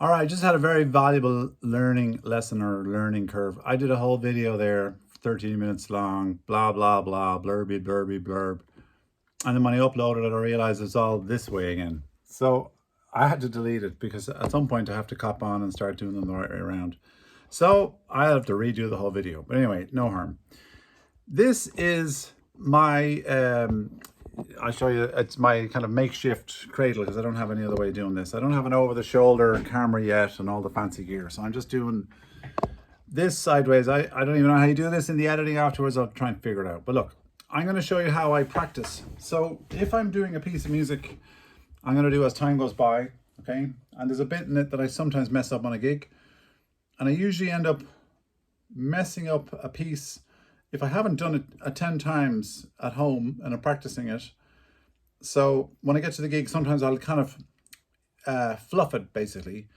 All right, I just had a very valuable learning lesson or learning curve. I did a whole video there, 13 minutes long, blah, blah, blah, blurby, blurby, blurb. And then when I uploaded it, I realized it's all this way again. So I had to delete it because at some point I have to cop on and start doing them the right way around. So I have to redo the whole video. But anyway, no harm. This is my I'll show you, it's my kind of makeshift cradle because I don't have any other way of doing this. I don't have an over-the-shoulder camera yet and all the fancy gear. So I'm just doing this sideways. I don't even know how you do this in the editing afterwards. I'll try and figure it out. But look, I'm going to show you how I practice. So if I'm doing a piece of music, I'm going to do as time goes by, okay? And there's a bit in it that I sometimes mess up on a gig. And I usually end up messing up a piece if I haven't done it 10 times at home and I'm practicing it. So when I get to the gig, sometimes I'll kind of fluff it basically.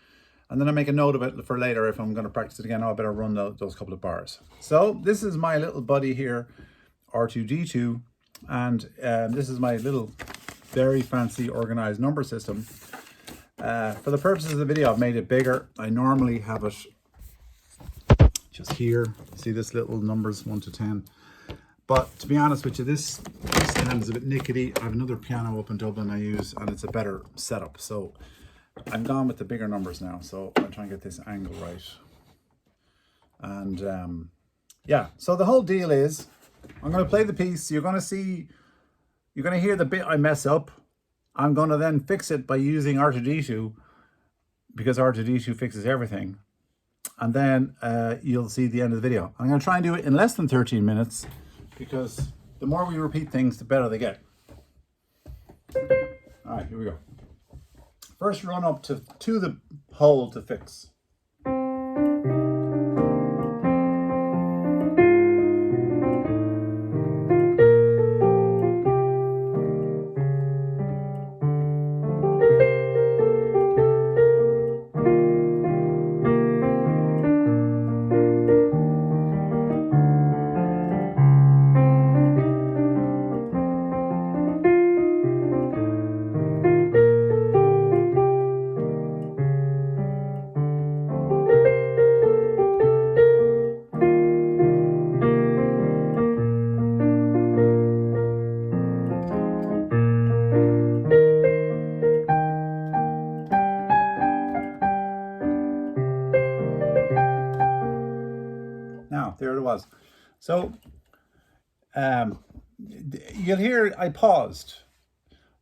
And then I make a note of it for later if I'm going to practice it again. Oh, I better run those couple of bars. So this is my little buddy here, R2D2. And this is my little very fancy organized number system. For the purposes of the video, I've made it bigger. I normally have it just here. See this little numbers 1 to 10. But to be honest with you, this stand is a bit nickety. I have another piano up in Dublin I use, and it's a better setup. So I'm gone with the bigger numbers now. So I'll try and get this angle right. And yeah, so the whole deal is I'm going to play the piece. You're going to hear the bit I mess up. I'm going to then fix it by using R2D2 because R2D2 fixes everything. And then you'll see the end of the video. I'm going to try and do it in less than 13 minutes because the more we repeat things, the better they get. All right, here we go. First run up to the hole to fix. Now, there it was. So you'll hear I paused.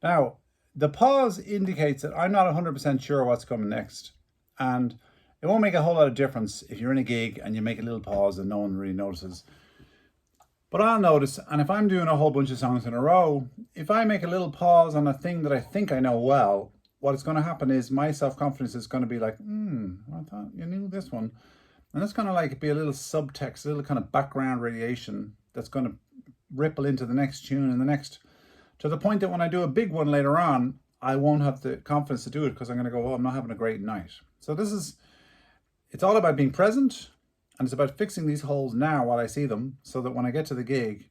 Now, the pause indicates that I'm not 100% sure what's coming next. And it won't make a whole lot of difference if you're in a gig and you make a little pause and no one really notices. But I'll notice, and if I'm doing a whole bunch of songs in a row, if I make a little pause on a thing that I think I know well, what's going to happen is my self-confidence is going to be like, I thought you knew this one. And it's going to like be a little subtext, a little kind of background radiation that's going to ripple into the next tune and the next, to the point that when I do a big one later on, I won't have the confidence to do it because I'm going to go, oh, I'm not having a great night. So it's all about being present, and it's about fixing these holes now while I see them so that when I get to the gig,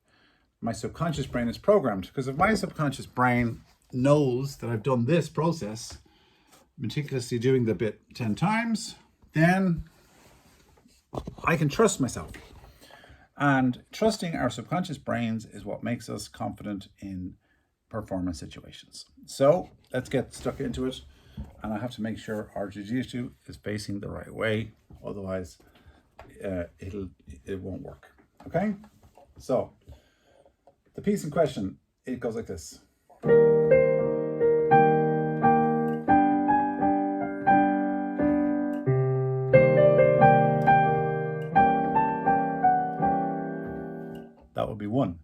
my subconscious brain is programmed. Because if my subconscious brain knows that I've done this process, meticulously doing the bit 10 times, then I can trust myself. And trusting our subconscious brains is what makes us confident in performance situations. So let's get stuck into it. And I have to make sure R2D2 is facing the right way. Otherwise, it won't work. Okay? So the piece in question, it goes like this. That would be 1,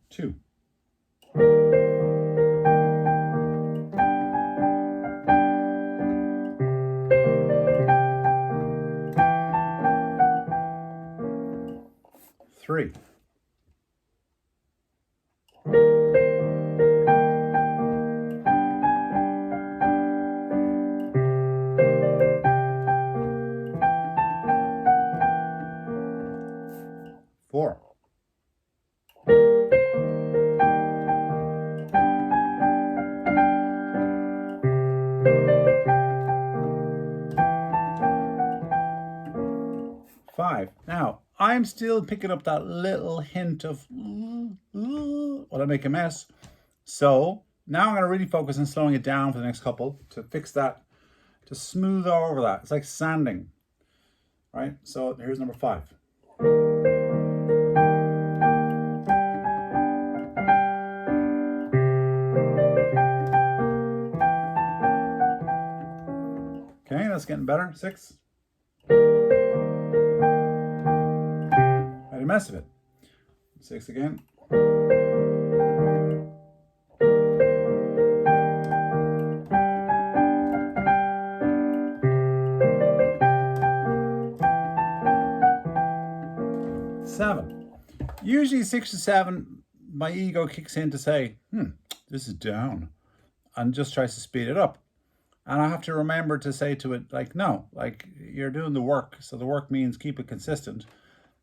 2. 3. 5. Now, I'm still picking up that little hint of, will I make a mess? So now I'm going to really focus on slowing it down for the next couple to fix that, to smooth over that. It's like sanding, right? So here's number 5. Okay, that's getting better. 6. Made a mess of it. 6 again. Seven. Usually 6 to 7, my ego kicks in to say, this is down, and just tries to speed it up. And I have to remember to say to it, like, no, like, you're doing the work. So the work means keep it consistent.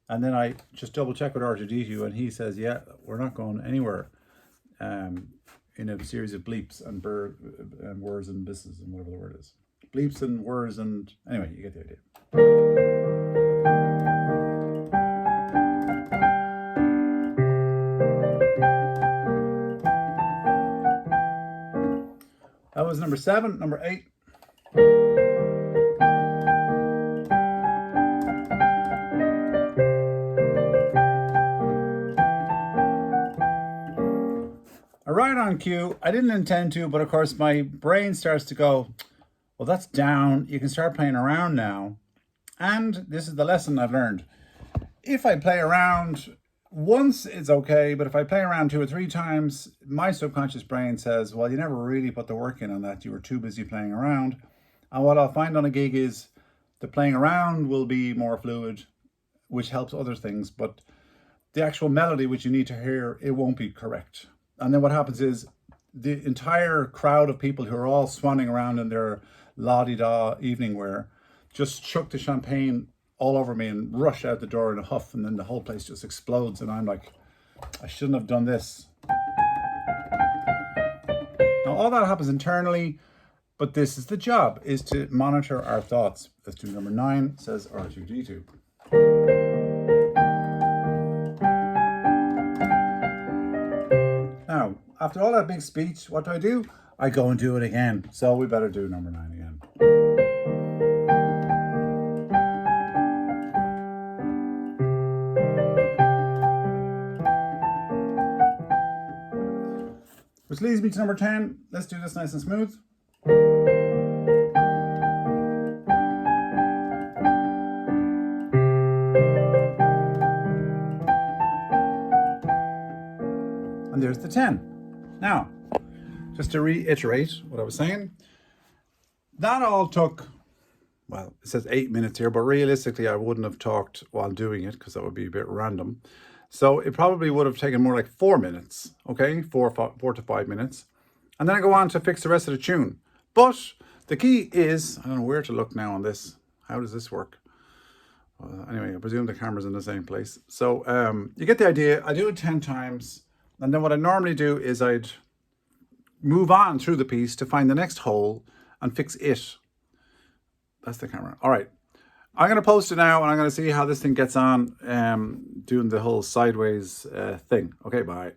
And then I just double check with R2D2, and he says, yeah, we're not going anywhere in a series of bleeps and words and business and whatever the word is. Bleeps and words and, anyway, you get the idea. That was number 7. Number 8. Right on cue. I didn't intend to, but of course my brain starts to go, well, that's down. You can start playing around now. And this is the lesson I've learned. If I play around once, it's okay. But if I play around 2 or 3 times, my subconscious brain says, well, you never really put the work in on that. You were too busy playing around. And what I'll find on a gig is the playing around will be more fluid, which helps other things. But the actual melody, which you need to hear, it won't be correct. And then what happens is the entire crowd of people who are all swanning around in their la-di-da evening wear just chuck the champagne all over me and rush out the door in a huff, and then the whole place just explodes, and I'm like, I shouldn't have done this. Now all that happens internally, but this is the job, is to monitor our thoughts. Let's do number 9, says R2D2. Now, after all that big speech, what do? I go and do it again. So we better do number 9 again. Which leads me to number 10. Let's do this nice and smooth. And there's the 10. Now, just to reiterate what I was saying, that all took, well, it says 8 minutes here, but realistically I wouldn't have talked while doing it because that would be a bit random. So it probably would have taken more like 4 minutes, okay? 4 to 5 minutes. And then I go on to fix the rest of the tune. But the key is, I don't know where to look now on this. How does this work? Anyway, I presume the camera's in the same place. So you get the idea. I do it 10 times. And then what I normally do is I'd move on through the piece to find the next hole and fix it. That's the camera. All right. I'm going to post it now, and I'm going to see how this thing gets on doing the whole sideways thing. Okay, bye.